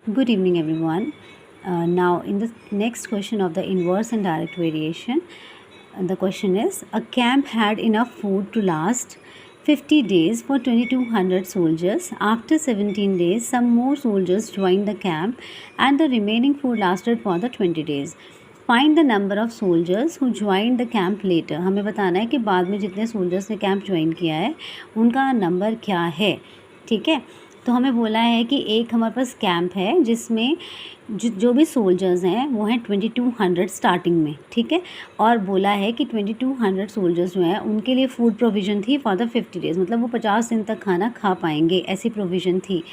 Good evening, everyone. Now, in the next question of the inverse and direct variation, the question is a camp had enough food to last 50 days for 2200 soldiers. After 17 days, some more soldiers joined the camp, and the remaining food lasted for the 20 days. Find the number of soldiers who join the camp later. हमें बताना है कि बाद में जितने soldiers ने camp join किया है उनका नंबर क्या है. ठीक है, तो हमें बोला है कि एक हमारे पास कैंप है जिसमें जो भी सोल्जर्स हैं वो हैं 2200 स्टार्टिंग में. ठीक है, और बोला है कि 2200 सोल्जर्स जो हैं उनके लिए फूड प्रोविज़न थी फॉर द 50 डेज़, मतलब वो 50 दिन तक खाना खा पाएंगे, ऐसी प्रोविज़न थी.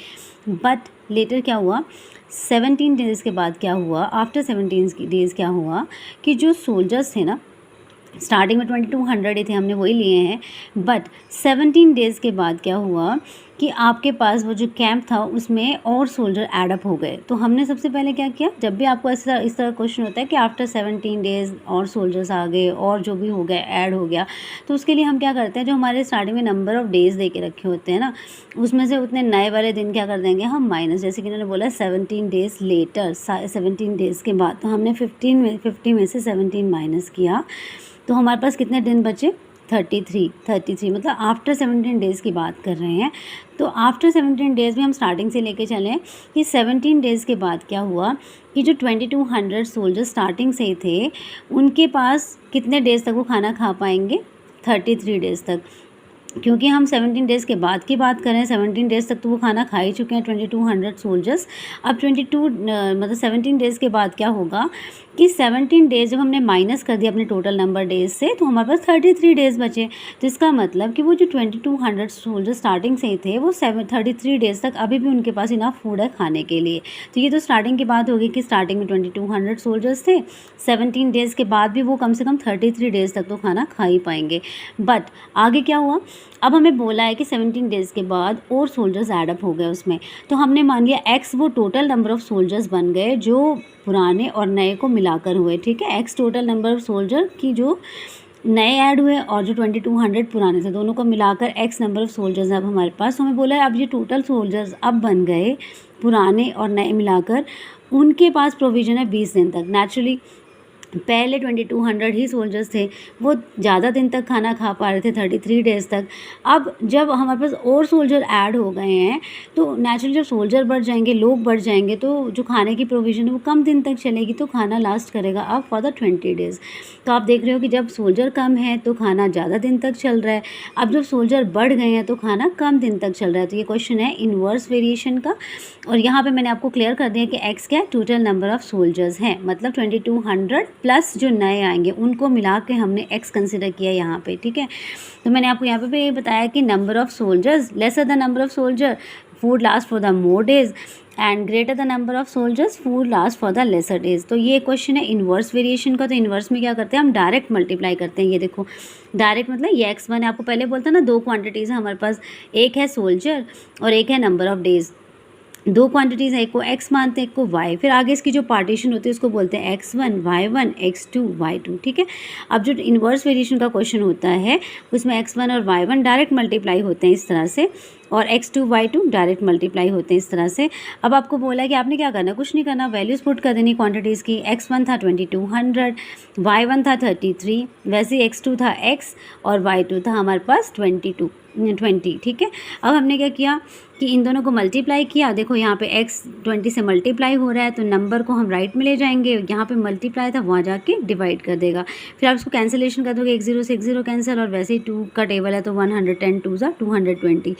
बट लेटर क्या हुआ, 17 डेज़ के बाद क्या हुआ, आफ्टर 17 डेज़ क्या हुआ कि जो सोल्जर्स थे ना, स्टार्टिंग में 2200 ही थे, हमने वही लिए हैं. बट 17 डेज़ के बाद क्या हुआ कि आपके पास वो जो कैंप था उसमें और सोल्जर एडअप हो गए. तो हमने सबसे पहले क्या किया, जब भी आपको इस तरह क्वेश्चन होता है कि आफ्टर 17 डेज़ और सोल्जर्स आ गए और जो भी हो गया ऐड हो गया, तो उसके लिए हम क्या करते हैं, जो हमारे स्टार्टिंग में नंबर ऑफ़ डेज़ दे के रखे होते हैं ना, उसमें से उतने नए वाले दिन क्या कर देंगे हम माइनस. जैसे कि इन्होंने बोला 17 डेज़ लेटर, 17 डेज़ के बाद, तो हमने 50 में से 17 माइनस किया, तो हमारे पास कितने दिन बचे, 33 मतलब आफ्टर 17 डेज़ की बात कर रहे हैं. तो आफ्टर 17 डेज़ में हम स्टार्टिंग से लेके चलें कि 17 डेज़ के बाद क्या हुआ कि जो 2200 सोल्जर स्टार्टिंग से ही थे उनके पास कितने डेज़ तक वो खाना खा पाएंगे, 33 डेज़ तक. क्योंकि हम 17 डेज़ के बाद की बात करें, 17 डेज़ तक तो वो खाना खा ही चुके हैं 2200 सोल्जर्स. अब 17 डेज़ के बाद क्या होगा कि 17 डेज़ जब हमने माइनस कर दिया अपने टोटल नंबर डेज़ से, तो हमारे पास 33 डेज़ बचे. तो इसका मतलब कि वो जो 2200 सोल्जर स्टार्टिंग से ही थे वो 33 डेज़ तक अभी भी उनके पास इनफ फूड है खाने के लिए. तो ये तो स्टार्टिंग की बात होगी कि स्टार्टिंग में 2200 सोल्जर्स थे, 17 डेज़ के बाद भी वो कम से कम 33 डेज़ तक तो खाना खा ही पाएंगे. बट आगे क्या हुआ, अब हमें बोला है कि 17 डेज़ के बाद और सोल्जर्स एडअप हो गए उसमें. तो हमने मान लिया एक्स वो टोटल नंबर ऑफ़ सोल्जर्स बन गए जो पुराने और नए को मिलाकर हुए. ठीक है, x total number of soldier की जो नए ऐड हुए और जो 2200 पुराने थे, दोनों को मिलाकर एक्स नंबर ऑफ़ सोल्जर्स अब हमारे पास. हमें बोला है अब ये टोटल सोल्जर्स अब बन गए पुराने और नए मिलाकर, उनके पास प्रोविज़न है 20 दिन तक. नेचुरली पहले 2200 ही सोल्जर्स थे, वो ज़्यादा दिन तक खाना खा पा रहे थे, 33 डेज़ तक. अब जब हमारे पास और सोल्जर ऐड हो गए हैं तो नेचुरली जब सोल्जर बढ़ जाएंगे, लोग बढ़ जाएंगे, तो जो खाने की प्रोविज़न है वो कम दिन तक चलेगी, तो खाना लास्ट करेगा अब फॉर द 20 डेज़. तो आप देख रहे हो कि जब सोल्जर कम है तो खाना ज़्यादा दिन तक चल रहा है, अब जब सोल्जर बढ़ गए हैं तो खाना कम दिन तक चल रहा है. तो ये क्वेश्चन है इन्वर्स वेरिएशन का, और यहाँ पे मैंने आपको क्लियर कर दिया कि एक्स क्या है, टोटल नंबर ऑफ़ सोल्जर्स हैं, मतलब 2200 प्लस जो नए आएंगे उनको मिला के हमने एक्स कंसिडर किया यहाँ पे. ठीक है, तो मैंने आपको यहाँ पे भी बताया कि number of soldiers lesser the number of soldier food last for the more days and greater the number of soldiers food last for the lesser days. तो ये क्वेश्चन है इन्वर्स वेरिएशन का. तो इन्वर्स में क्या करते हैं, हम डायरेक्ट मल्टीप्लाई करते हैं. ये देखो डायरेक्ट मतलब ये x1 है, आपको पहले बोलता ना दो क्वांटिटीज़ है हमारे पास, एक है सोल्जर और एक है नंबर ऑफ़ डेज़. दो क्वांटिटीज़ है, एक को x मानते हैं, एक को y. फिर आगे इसकी जो पार्टीशन होती है उसको बोलते हैं x1 y1 x2 y2. ठीक है, अब जो इन्वर्स वेरिएशन का क्वेश्चन होता है उसमें x1 और y1 डायरेक्ट मल्टीप्लाई होते हैं इस तरह से, और x2 y2 डायरेक्ट मल्टीप्लाई होते हैं इस तरह से. अब आपको बोला है कि आपने क्या करना है, कुछ नहीं करना, वैल्यूज़ पुट कर देनी क्वांटिटीज़ की. x1 था 2200, y1 था 33, वैसे x2 था x और y2 था हमारे पास 20. ठीक है, अब हमने क्या किया कि इन दोनों को मल्टीप्लाई किया. देखो यहाँ पे x 20 से मल्टीप्लाई हो रहा है तो नंबर को हम राइट में ले जाएंगे, यहाँ पे मल्टीप्लाई था वहाँ जाके डिवाइड कर देगा. फिर आप इसको कैंसिलेशन कर दोगे, 1 0 से 1 0 कैंसिल, और वैसे ही 2 का टेबल है तो 110 2 ज़ा 220.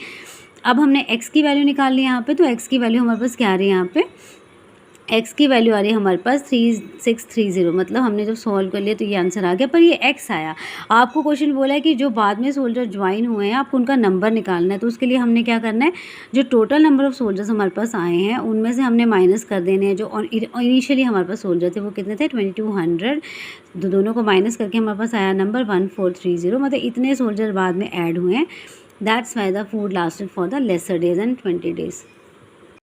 अब हमने x की वैल्यू निकाल ली यहाँ पे, तो x की वैल्यू हमारे पास क्या आ रही है, यहाँ पे x की वैल्यू आ रही है हमारे पास 3630. मतलब हमने जब सॉल्व कर लिया तो ये आंसर आ गया, पर ये x आया. आपको क्वेश्चन बोला है कि जो बाद में सोल्जर ज्वाइन हुए हैं आपको उनका नंबर निकालना है. तो उसके लिए हमने क्या करना है, जो टोटल नंबर ऑफ़ सोल्जर्स हमारे पास आए हैं उनमें से हमने माइनस कर देने हैं जो इनिशियली हमारे पास सोल्जर थे, वो कितने थे 2200. तो दोनों को माइनस करके हमारे पास आया नंबर 1430. मतलब इतने सोल्जर बाद में ऐड हुए हैं. That's why the food lasted for the lesser days and 20 days.